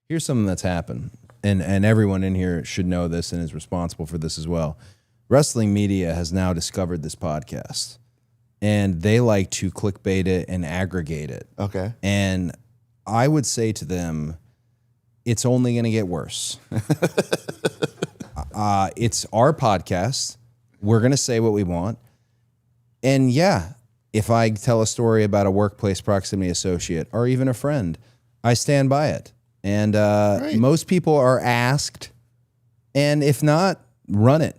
Here's something that's happened, and everyone in here should know this and is responsible for this as well. Wrestling media has now discovered this podcast, and they like to clickbait it and aggregate it. Okay. And I would say to them, it's only going to get worse. It's our podcast. We're going to say what we want. And yeah, if I tell a story about a workplace proximity associate or even a friend, I stand by it. And most people are asked, and if not, run it.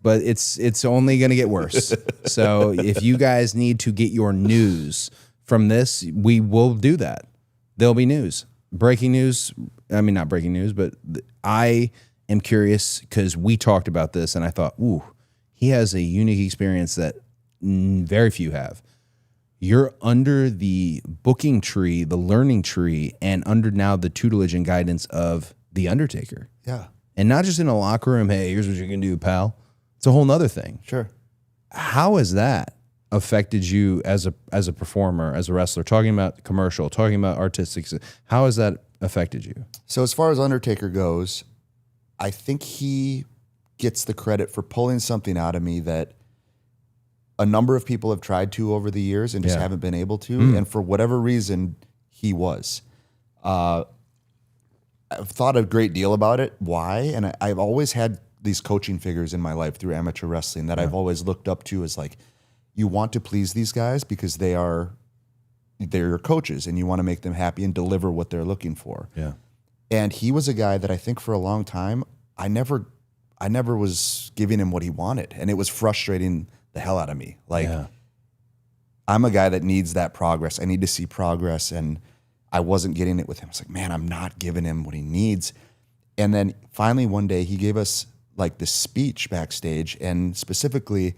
But it's only going to get worse. So if you guys need to get your news from this, we will do that. There'll be news. Breaking news. I mean, not breaking news, but I am curious because we talked about this and I thought, ooh, he has a unique experience that very few have. You're under the booking tree, the learning tree, and under now the tutelage and guidance of the Undertaker. Yeah. And not just in a locker room, hey, here's what you can do, pal. It's a whole nother thing. Sure. How has that affected you as a performer, as a wrestler? Talking about commercial, talking about artistic, how has that affected you? So as far as Undertaker goes, I think he gets the credit for pulling something out of me that a number of people have tried to over the years and just haven't been able to. And for whatever reason, he was. I've thought a great deal about it. Why? And I've always had these coaching figures in my life through amateur wrestling that I've always looked up to as like, you want to please these guys because they're your coaches and you want to make them happy and deliver what they're looking for. Yeah. And he was a guy that I think for a long time, I never was giving him what he wanted. And it was frustrating the hell out of me. Like, I'm a guy that needs that progress. I need to see progress. And I wasn't getting it with him. It's like, man, I'm not giving him what he needs. And then finally one day he gave us like this speech backstage. And specifically,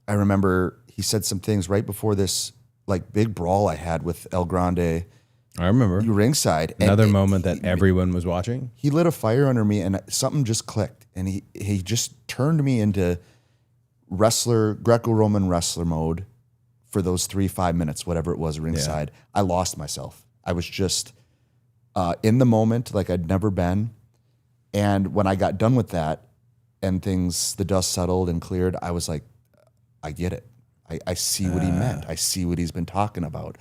I remember he said some things right before this like big brawl I had with El Grande. I remember. Ringside. Another moment that everyone was watching. He lit a fire under me and something just clicked. And he just turned me into Greco-Roman wrestler mode for those 3-5 minutes, whatever it was ringside. I lost myself. I was just in the moment like I'd never been. And when I got done with that and the dust settled and cleared, I was like, I get it. I see what he meant. I see what he's been talking about.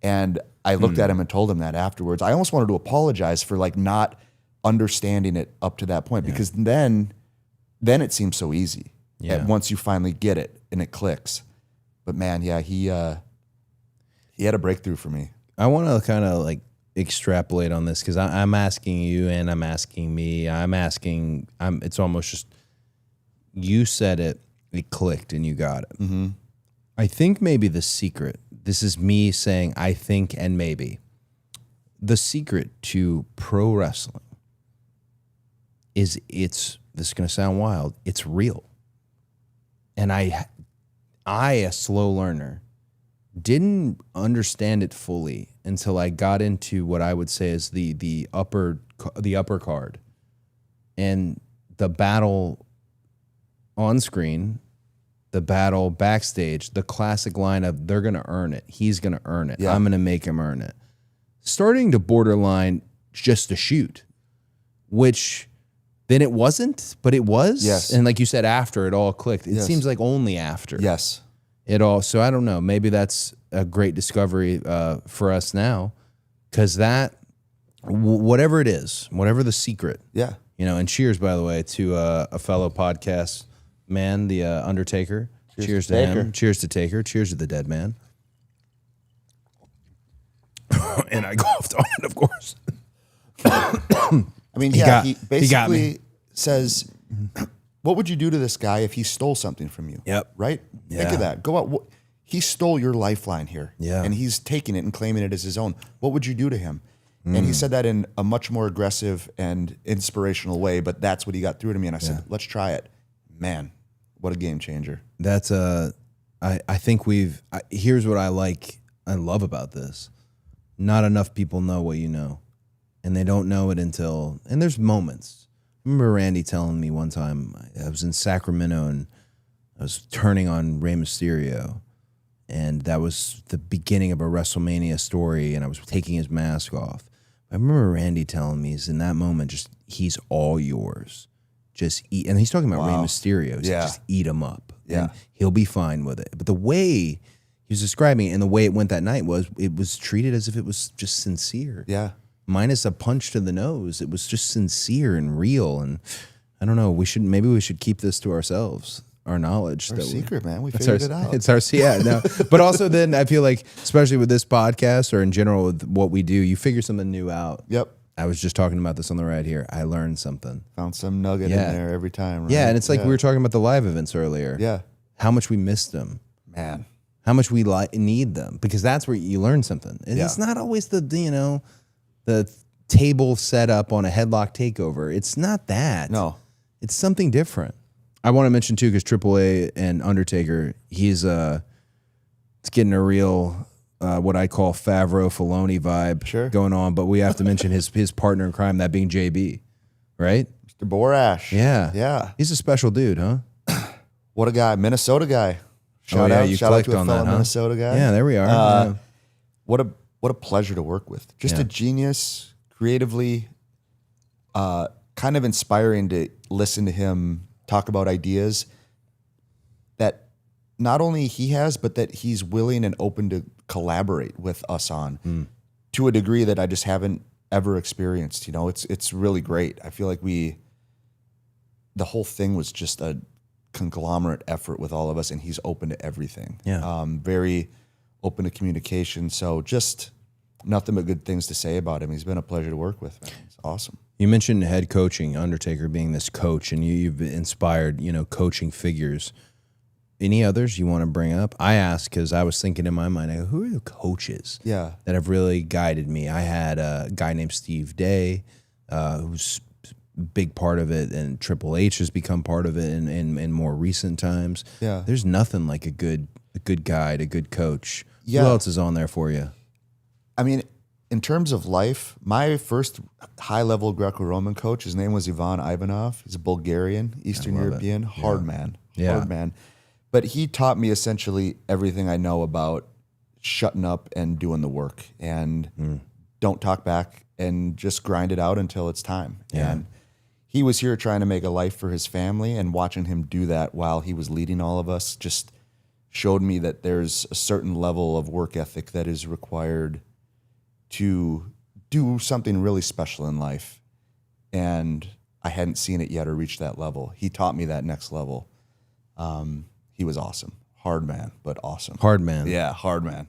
And I looked at him and told him that afterwards. I almost wanted to apologize for like not understanding it up to that point because then it seems so easy. And once you finally get it and it clicks. But man, he had a breakthrough for me. I want to kind of like extrapolate on this because I'm asking you and I'm asking me. It's almost just you said it clicked and you got it. Mm-hmm. I think maybe the secret, this is me saying I think and maybe, the secret to pro wrestling is this is going to sound wild, it's real. And I, a slow learner, didn't understand it fully until I got into what I would say is the upper card and the battle on screen, the battle backstage, the classic line of they're going to earn it. He's going to earn it. I'm going to make him earn it. Starting to borderline just a shoot, which then it wasn't, but it was. Yes. And like you said, after it all clicked. It seems like only after. Yes. It all. So I don't know. Maybe that's a great discovery for us now, because that, whatever it is, whatever the secret. Yeah. You know, and cheers, by the way, to a fellow podcast man, the Undertaker. Cheers to him. Cheers to Taker. Cheers to the dead man. And I golfed on it, of course. I mean, he basically says, what would you do to this guy if he stole something from you? Yep. Right? Yeah. Think of that. Go out. He stole your lifeline here. Yeah. And he's taking it and claiming it as his own. What would you do to him? And he said that in a much more aggressive and inspirational way, but that's what he got through to me. And I said, let's try it. Man, what a game changer. That's I think here's what I love about this. Not enough people know what you know, and they don't know it until, and there's moments. I remember Randy telling me one time, I was in Sacramento and I was turning on Rey Mysterio, and that was the beginning of a WrestleMania story, and I was taking his mask off. I remember Randy telling me is in that moment, just he's all yours. Just eat. And he's talking about Rey Mysterio. He's like, just eat him up. And he'll be fine with it. But the way he was describing it and the way it went that night was it was treated as if it was just sincere. Yeah. Minus a punch to the nose. It was just sincere and real. And I don't know, maybe we should keep this to ourselves. Our knowledge. Our secret, man. We it's figured it out. It's our, no. But also then I feel like, especially with this podcast or in general with what we do, you figure something new out. Yep. I was just talking about this on the ride here. I learned something. Found some nugget in there every time. Right? Yeah, and it's like we were talking about the live events earlier. Yeah. How much we missed them. Man. How much we need them. Because that's where you learn something. And it's not always the table set up on a headlock takeover. It's not that. No. It's something different. I want to mention too, because AAA and Undertaker, he's it's getting a real what I call Favreau Filoni vibe going on. But we have to mention his partner in crime, that being JB, right? Mr. Borash. Yeah, yeah. He's a special dude, huh? What a guy, Minnesota guy. Shout out to a fellow Minnesota guy. Yeah, there we are. What a pleasure to work with. Just a genius, creatively, kind of inspiring to listen to him talk about ideas that not only he has, but that he's willing and open to collaborate with us on to a degree that I just haven't ever experienced. You know, it's really great. I feel like the whole thing was just a conglomerate effort with all of us, and he's open to everything. Yeah. Very open to communication. So just nothing but good things to say about him. He's been a pleasure to work with, man. It's awesome. You mentioned head coaching, Undertaker being this coach, and you've inspired, coaching figures. Any others you want to bring up? I asked because I was thinking in my mind, I go, who are the coaches that have really guided me? I had a guy named Steve Day, who's a big part of it, and Triple H has become part of it in more recent times. Yeah. There's nothing like a good guide, a good coach. Yeah. Who else is on there for you? I mean, in terms of life, my first high-level Greco-Roman coach, his name was Ivan Ivanov. He's a Bulgarian, Eastern European, hard man. But he taught me essentially everything I know about shutting up and doing the work, and don't talk back and just grind it out until it's time. Yeah. And he was here trying to make a life for his family, and watching him do that while he was leading all of us just showed me that there's a certain level of work ethic that is required to do something really special in life. And I hadn't seen it yet or reached that level. He taught me that next level. He was awesome. Hard man, but awesome. Hard man. Yeah, hard man.